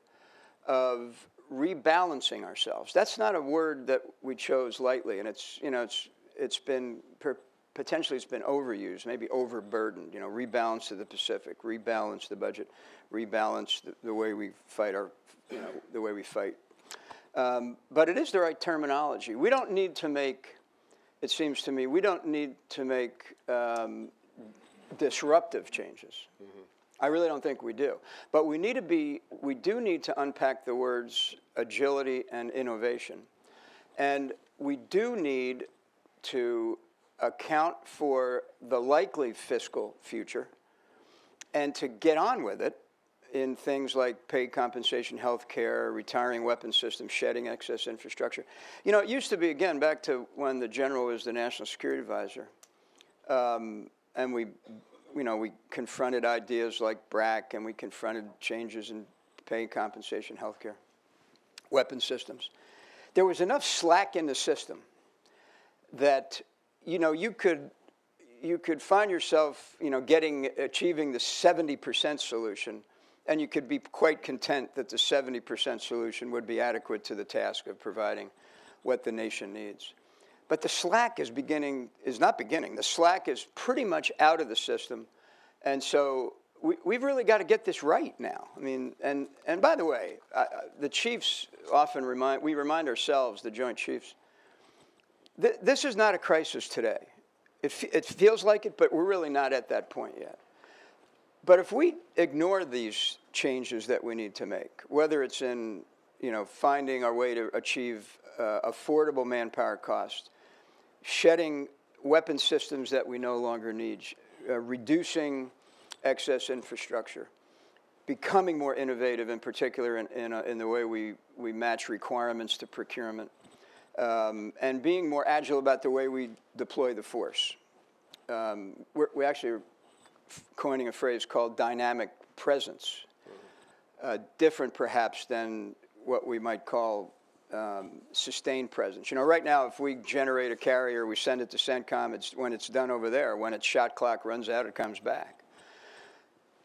of rebalancing ourselves. That's not a word that we chose lightly, and it's been potentially overused, maybe overburdened. You know, rebalance to the Pacific, rebalance the budget, rebalance the way we fight the way we fight. But it is the right terminology. We don't need to make. It seems to me we don't need to make disruptive changes. Mm-hmm. I really don't think we do. But we do need to unpack the words agility and innovation. And we do need to account for the likely fiscal future and to get on with it in things like paid compensation, health care, retiring weapons systems, shedding excess infrastructure. You know, it used to be, again, back to when the general was the national security advisor, and we confronted ideas like BRAC, and we confronted changes in paid compensation, health care, weapons systems. There was enough slack in the system that, you know, you could find yourself, you know, achieving the 70% solution, and you could be quite content that the 70% solution would be adequate to the task of providing what the nation needs. But the slack the slack is pretty much out of the system. And so we've really got to get this right now. I mean, and by the way, the chiefs often remind ourselves, the Joint Chiefs, this is not a crisis today. It feels like it, but we're really not at that point yet. But if we ignore these changes that we need to make, whether it's in, you know, finding our way to achieve affordable manpower costs, shedding weapon systems that we no longer need, reducing excess infrastructure, becoming more innovative, in particular in the way we match requirements to procurement, and being more agile about the way we deploy the force. We actually are coining a phrase called dynamic presence, different perhaps than what we might call sustained presence. You know, right now, if we generate a carrier, we send it to CENTCOM, when it's done over there. When its shot clock runs out, it comes back.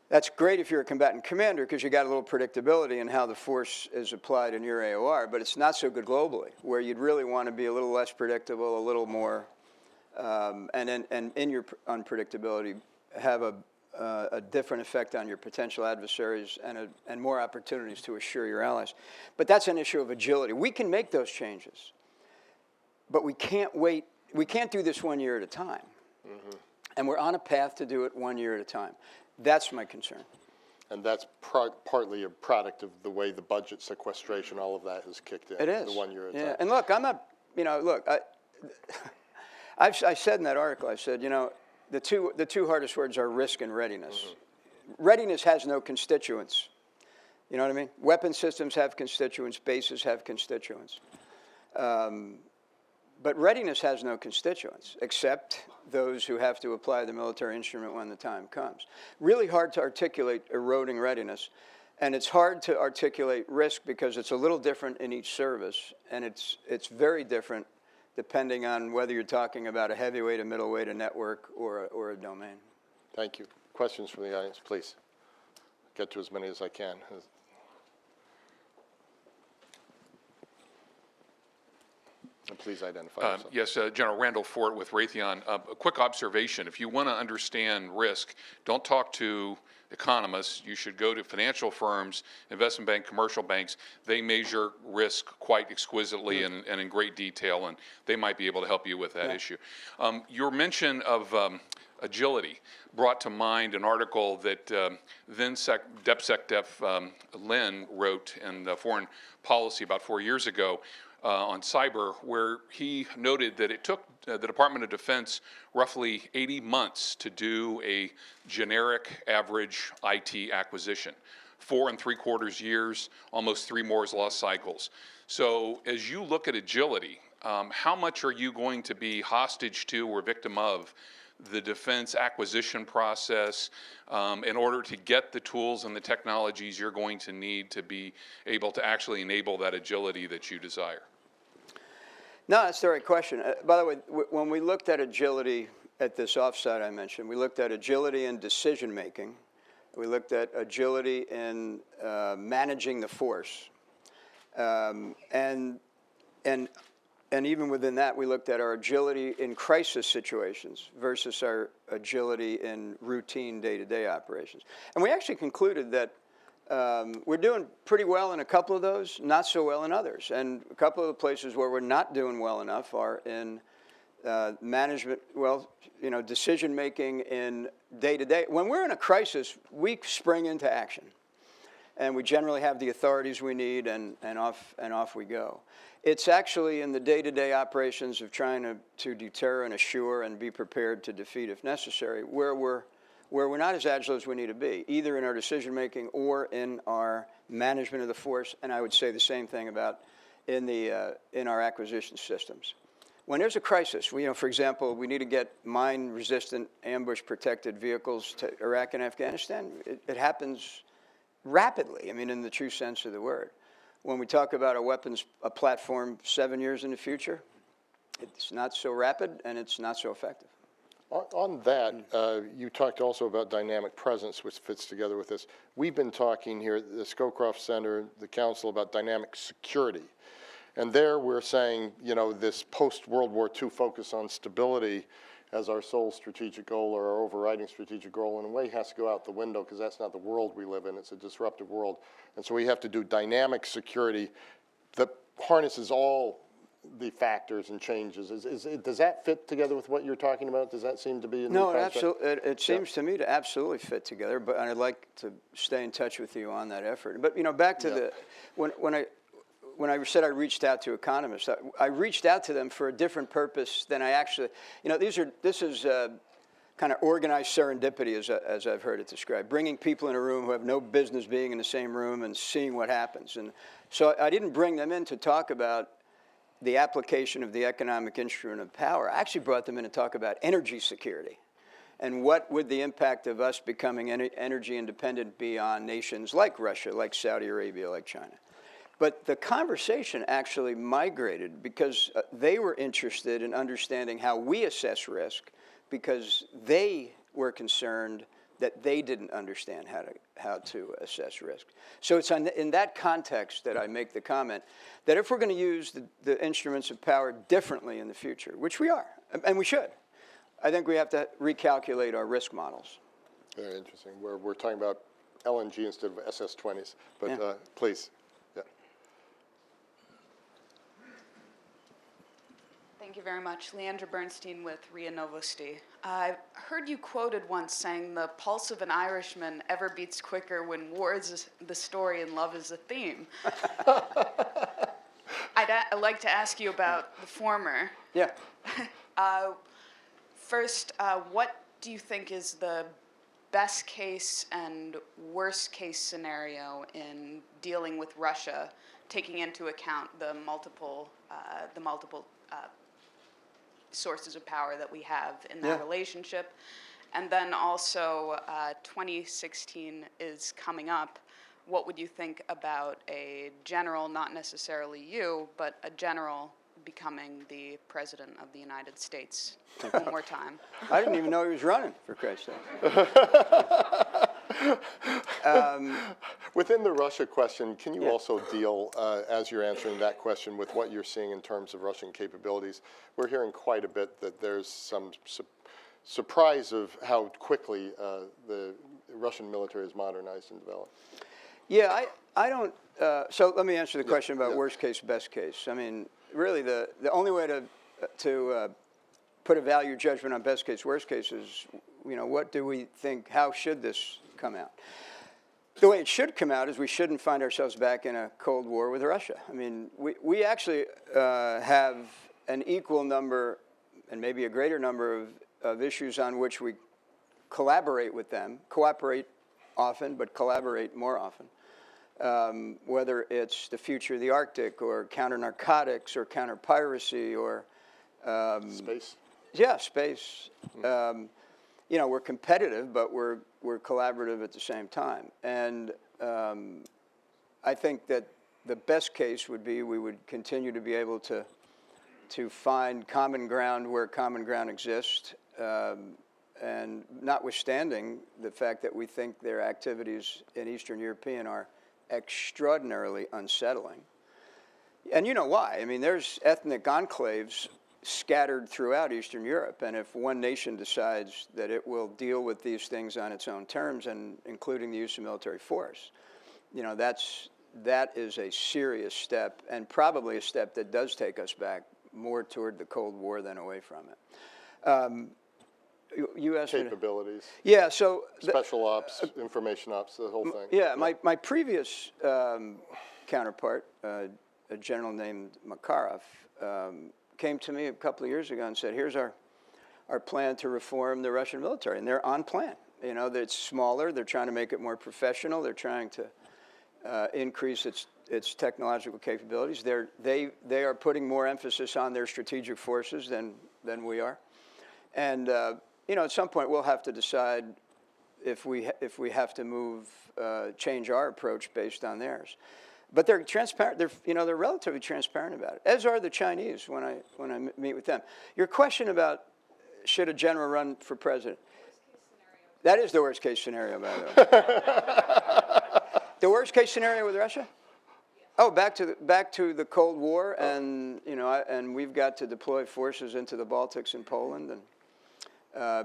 That's great if you're a combatant commander because you got a little predictability in how the force is applied in your AOR, but it's not so good globally, where you'd really want to be a little less predictable, a little more, and in your unpredictability, have a different effect on your potential adversaries and more opportunities to assure your allies. But that's an issue of agility. We can make those changes, but we can't wait. We can't do this 1 year at a time. Mm-hmm. And we're on a path to do it 1 year at a time. That's my concern. And that's partly a product of the way the budget sequestration, all of that has kicked in. It is. The 1 year at a yeah. time. And look, I'm not, you know, look, I said in that article, I said, you know, the two hardest words are risk and readiness. Mm-hmm. Readiness has no constituents. You know what I mean? Weapon systems have constituents. Bases have constituents. But readiness has no constituents, except those who have to apply the military instrument when the time comes. Really hard to articulate eroding readiness, and it's hard to articulate risk because it's a little different in each service, and it's very different depending on whether you're talking about a heavyweight, a middleweight, a network, or a domain. Thank you. Questions from the audience, please. Get to as many as I can. And please identify yourself. Yes, General Randall Fort with Raytheon. A quick observation. If you want to understand risk, don't talk to economists. You should go to financial firms, investment bank, commercial banks. They measure risk quite exquisitely and in great detail, and they might be able to help you with that issue. Your mention of agility brought to mind an article that then DepSecDef Lynn wrote in Foreign Policy about 4 years ago, on cyber, where he noted that it took the Department of Defense roughly 80 months to do a generic average IT acquisition. 4 3/4 years, almost 3 Moore's Law cycles. So as you look at agility, how much are you going to be hostage to or victim of the defense acquisition process in order to get the tools and the technologies you're going to need to be able to actually enable that agility that you desire? No, that's the right question. By the way, when we looked at agility at this offsite I mentioned, we looked at agility in decision making. We looked at agility in managing the force. And even within that, we looked at our agility in crisis situations versus our agility in routine day-to-day operations. And we actually concluded that we're doing pretty well in a couple of those, not so well in others. And a couple of the places where we're not doing well enough are in management, decision-making in day-to-day. When we're in a crisis, we spring into action. And we generally have the authorities we need, and off we go. It's actually in the day-to-day operations of trying to deter and assure and be prepared to defeat if necessary, where we're not as agile as we need to be, either in our decision-making or in our management of the force, and I would say the same thing about in our acquisition systems. When there's a crisis, for example, we need to get mine-resistant, ambush-protected vehicles to Iraq and Afghanistan. It happens rapidly, in the true sense of the word. When we talk about a platform 7 years in the future, it's not so rapid and it's not so effective. On that, you talked also about dynamic presence, which fits together with this. We've been talking here at the Scowcroft Center, the Council, about dynamic security. And there we're saying, this post-World War II focus on stability as our sole strategic goal or our overriding strategic goal, in a way has to go out the window because that's not the world we live in. It's a disruptive world. And so we have to do dynamic security that harnesses all the factors and changes. Does that fit together with what you're talking about? Does that seem to be in the concept? It seems to me to absolutely fit together, but I'd like to stay in touch with you on that effort. But, back to when I said I reached out to economists, I reached out to them for a different purpose than I actually, this is kind of organized serendipity, as I've heard it described, bringing people in a room who have no business being in the same room and seeing what happens. And so I didn't bring them in to talk about the application of the economic instrument of power. I actually brought them in to talk about energy security and what would the impact of us becoming energy independent be on nations like Russia, like Saudi Arabia, like China. But the conversation actually migrated because they were interested in understanding how we assess risk, because they were concerned that they didn't understand how to assess risk. So it's in that context that I make the comment that if we're going to use the instruments of power differently in the future, which we are, and we should, I think we have to recalculate our risk models. Very interesting. We're talking about LNG instead of SS-20s, but Yeah. Please. Yeah. Thank you very much. Leandra Bernstein with RIA Novosti. I heard you quoted once saying the pulse of an Irishman ever beats quicker when war is the story and love is the theme. I'd like to ask you about the former. Yeah. First, what do you think is the best case and worst case scenario in dealing with Russia, taking into account the multiple sources of power that we have in that relationship? And then also, 2016 is coming up. What would you think about a general, not necessarily you, but a general becoming the President of the United States one more time? I didn't even know he was running, for Christ's sake. Within the Russia question, can you also deal, as you're answering that question, with what you're seeing in terms of Russian capabilities? We're hearing quite a bit that there's some surprise of how quickly the Russian military is modernized and developed. Yeah, I don't, so let me answer the question about worst case, best case. I mean, really the only way to put a value judgment on best case, worst case is, what do we think, how should this come out? The way it should come out is we shouldn't find ourselves back in a Cold War with Russia. I mean, we actually have an equal number and maybe a greater number of issues on which we collaborate with them, cooperate often, but collaborate more often. Whether it's the future of the Arctic or counter-narcotics or counter-piracy or... Space? Yeah, space. We're competitive, but we're collaborative at the same time. And I think that the best case would be we would continue to be able to find common ground where common ground exists, and notwithstanding the fact that we think their activities in Eastern European are extraordinarily unsettling. And you know why. I mean, there's ethnic enclaves scattered throughout Eastern Europe, and if one nation decides that it will deal with these things on its own terms, and including the use of military force, that is a serious step, and probably a step that does take us back more toward the Cold War than away from it. You asked Capabilities. Yeah, so... Special ops, information ops, the whole thing. Yeah, my previous counterpart, a general named Makarov, came to me a couple of years ago and said, here's our plan to reform the Russian military. And they're on plan. It's smaller. They're trying to make it more professional. They're trying to increase its technological capabilities. They are putting more emphasis on their strategic forces than we are. And, at some point we'll have to decide if we have to change our approach based on theirs. But they're transparent. They're relatively transparent about it, as are the Chinese when I meet with them. Your question about should a general run for president? That is the worst case scenario, by the way. The worst case scenario with Russia? Oh, back to the Cold War, and and we've got to deploy forces into the Baltics and Poland, and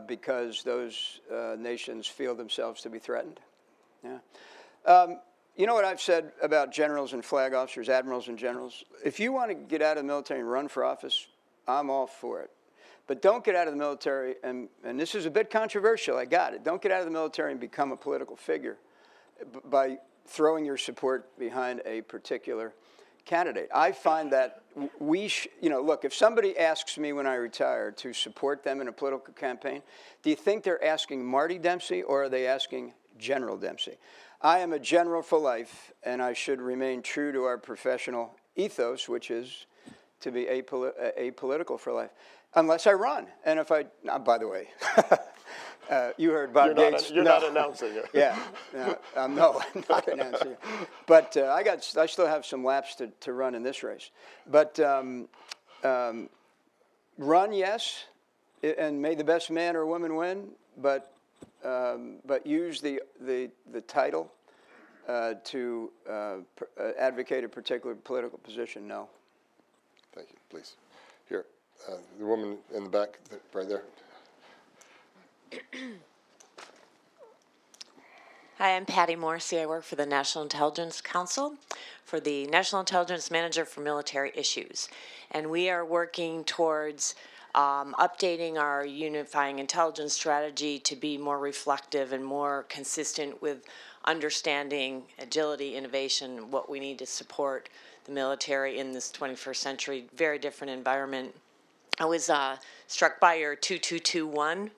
because those nations feel themselves to be threatened. Yeah. You know what I've said about generals and flag officers, admirals and generals? If you want to get out of the military and run for office, I'm all for it. But don't get out of the military, and this is a bit controversial, I got it. Don't get out of the military and become a political figure by throwing your support behind a particular candidate. I find that look, if somebody asks me when I retire to support them in a political campaign, do you think they're asking Marty Dempsey or are they asking General Dempsey? I am a general for life, and I should remain true to our professional ethos, which is to be apolitical for life, unless I run. And by the way, You heard Bob Gates. You're not announcing it. Yeah, no, I'm not announcing it. But I still have some laps to run in this race. But run, yes, and may the best man or woman win. But use the title to advocate a particular political position. No. Thank you. Please, here, the woman in the back, right there. Hi, I'm Patty Morrissey. I work for the National Intelligence Council, for the National Intelligence Manager for Military Issues. And we are working towards updating our unifying intelligence strategy to be more reflective and more consistent with understanding agility, innovation, what we need to support the military in this 21st century, very different environment. I was struck by your 2221.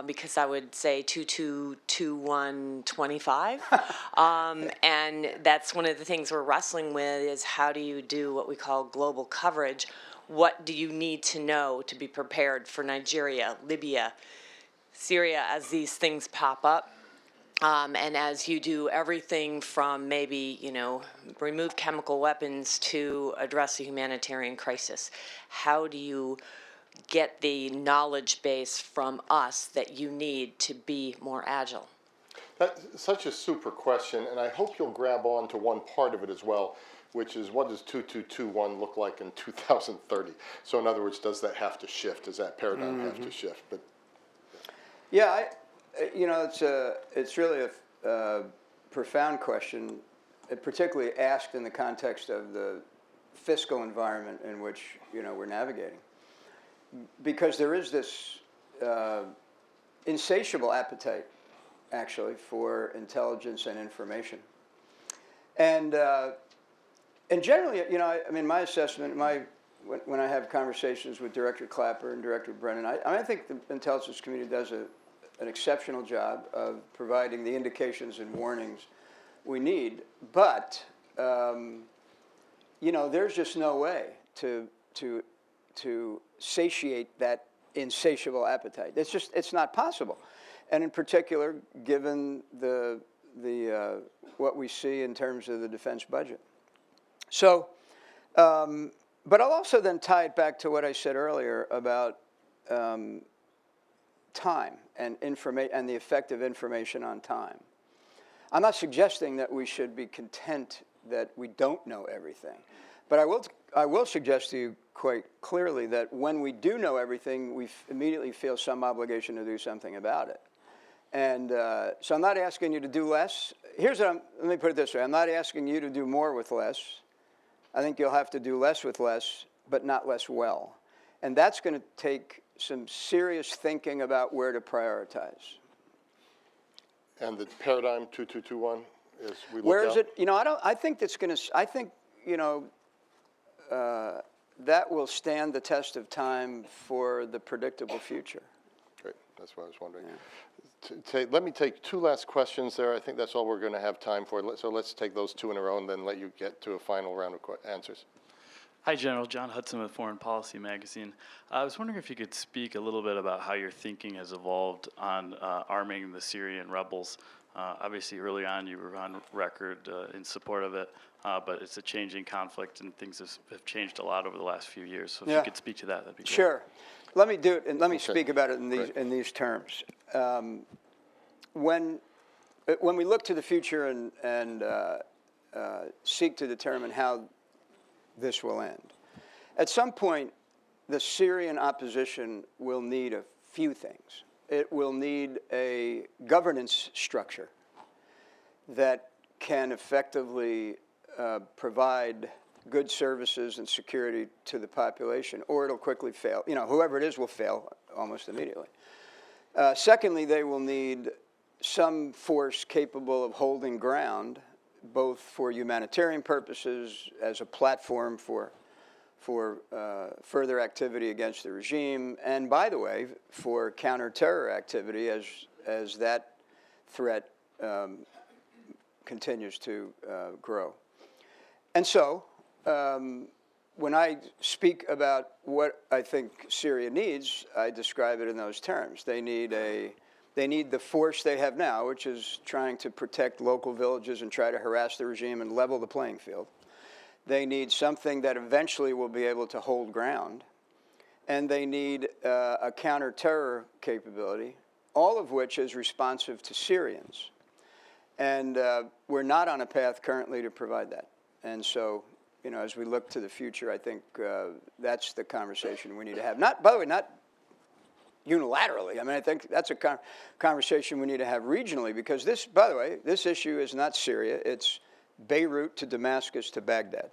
Because I would say 222125. And that's one of the things we're wrestling with is how do you do what we call global coverage? What do you need to know to be prepared for Nigeria, Libya, Syria as these things pop up? And as you do everything from maybe, remove chemical weapons to address a humanitarian crisis, how do you get the knowledge base from us that you need to be more agile? That's such a super question, and I hope you'll grab on to one part of it as well, which is what does 2221 look like in 2030? So in other words, does that have to shift? Does that paradigm have to shift? But yeah, it's really a profound question, particularly asked in the context of the fiscal environment in which we're navigating. Because there is this insatiable appetite, actually, for intelligence and information, and generally, my assessment, when I have conversations with Director Clapper and Director Brennan, I think the intelligence community does an exceptional job of providing the indications and warnings we need, but there's just no way to satiate that insatiable appetite. It's not possible, and in particular, given the what we see in terms of the defense budget. So, but I'll also then tie it back to what I said earlier about time and and the effect of information on time. I'm not suggesting that we should be content that we don't know everything, but I will suggest to you quite clearly that when we do know everything, we immediately feel some obligation to do something about it. And so I'm not asking you to do less. Let me put it this way. I'm not asking you to do more with less. I think you'll have to do less with less, but not less well. And that's going to take some serious thinking about where to prioritize. and the paradigm 2221 is we look Where is out. it? I think that's going to. I think that will stand the test of time for the predictable future. Great, that's what I was wondering. Yeah. Let me take two last questions there. I think that's all we're going to have time for. So let's take those two in a row and then let you get to a final round of answers. Hi, General. John Hudson with Foreign Policy Magazine. I was wondering if you could speak a little bit about how your thinking has evolved on arming the Syrian rebels. Obviously, early on, you were on record in support of it, but it's a changing conflict, and things have changed a lot over the last few years. So if you could speak to that, that'd be great. Sure. Let me do it, and let me speak about it in these terms. When we look to the future and seek to determine how this will end, at some point, the Syrian opposition will need a few things. It will need a governance structure that can effectively provide good services and security to the population, or it'll quickly fail. Whoever it is will fail almost immediately. Secondly, they will need some force capable of holding ground, both for humanitarian purposes, as a platform for further activity against the regime, and by the way, for counter-terror activity as that threat continues to grow. And so, when I speak about what I think Syria needs, I describe it in those terms. They need a They need the force they have now, which is trying to protect local villages and try to harass the regime and level the playing field. They need something that eventually will be able to hold ground. And they need a counter-terror capability, all of which is responsive to Syrians. And we're not on a path currently to provide that. And so, you know, as we look to the future, I think that's the conversation we need to have. Not, by the way, not unilaterally. I mean, I think that's a conversation we need to have regionally, because this, by the way, this issue is not Syria. It's Beirut to Damascus to Baghdad.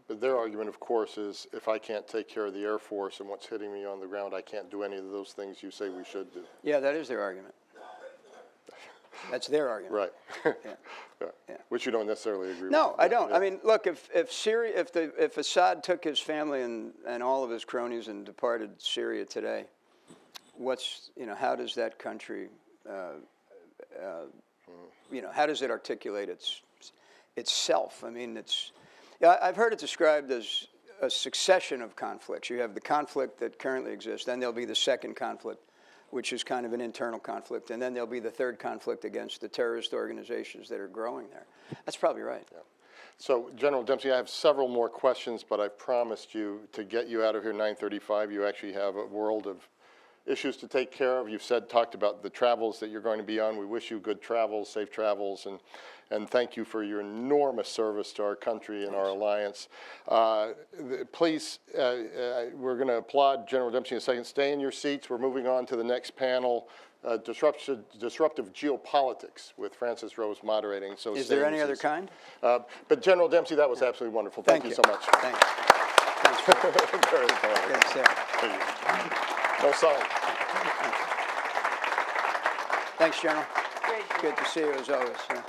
But their argument, of course, is if I can't take care of the Air Force and what's hitting me on the ground, I can't do any of those things you say we should do. Yeah, that is their argument. That's their argument. Right. Yeah. Yeah. Which you don't necessarily agree with. No, I don't. Yeah. I mean, look, if Assad took his family and all of his cronies and departed Syria today, how does that country, how does it articulate itself? I mean, I've heard it described as a succession of conflicts. You have the conflict that currently exists, then there'll be the second conflict, which is kind of an internal conflict, and then there'll be the third conflict against the terrorist organizations that are growing there. That's probably right. Yeah. So, General Dempsey, I have several more questions, but I've promised you to get you out of here 9:35. You actually have a world of issues to take care of. You've talked about the travels that you're going to be on. We wish you good travels, safe travels, and thank you for your enormous service to our country and our alliance. Please, we're going to applaud General Dempsey in a second. Stay in your seats. We're moving on to the next panel, disruptive geopolitics, with Francis Rose moderating. So is there any other kind? But General Dempsey, that was absolutely wonderful. Thank you so much. Thank you. Thanks. Very important. Thank you. No sign. Thanks, General. Good to see you as always. Yeah.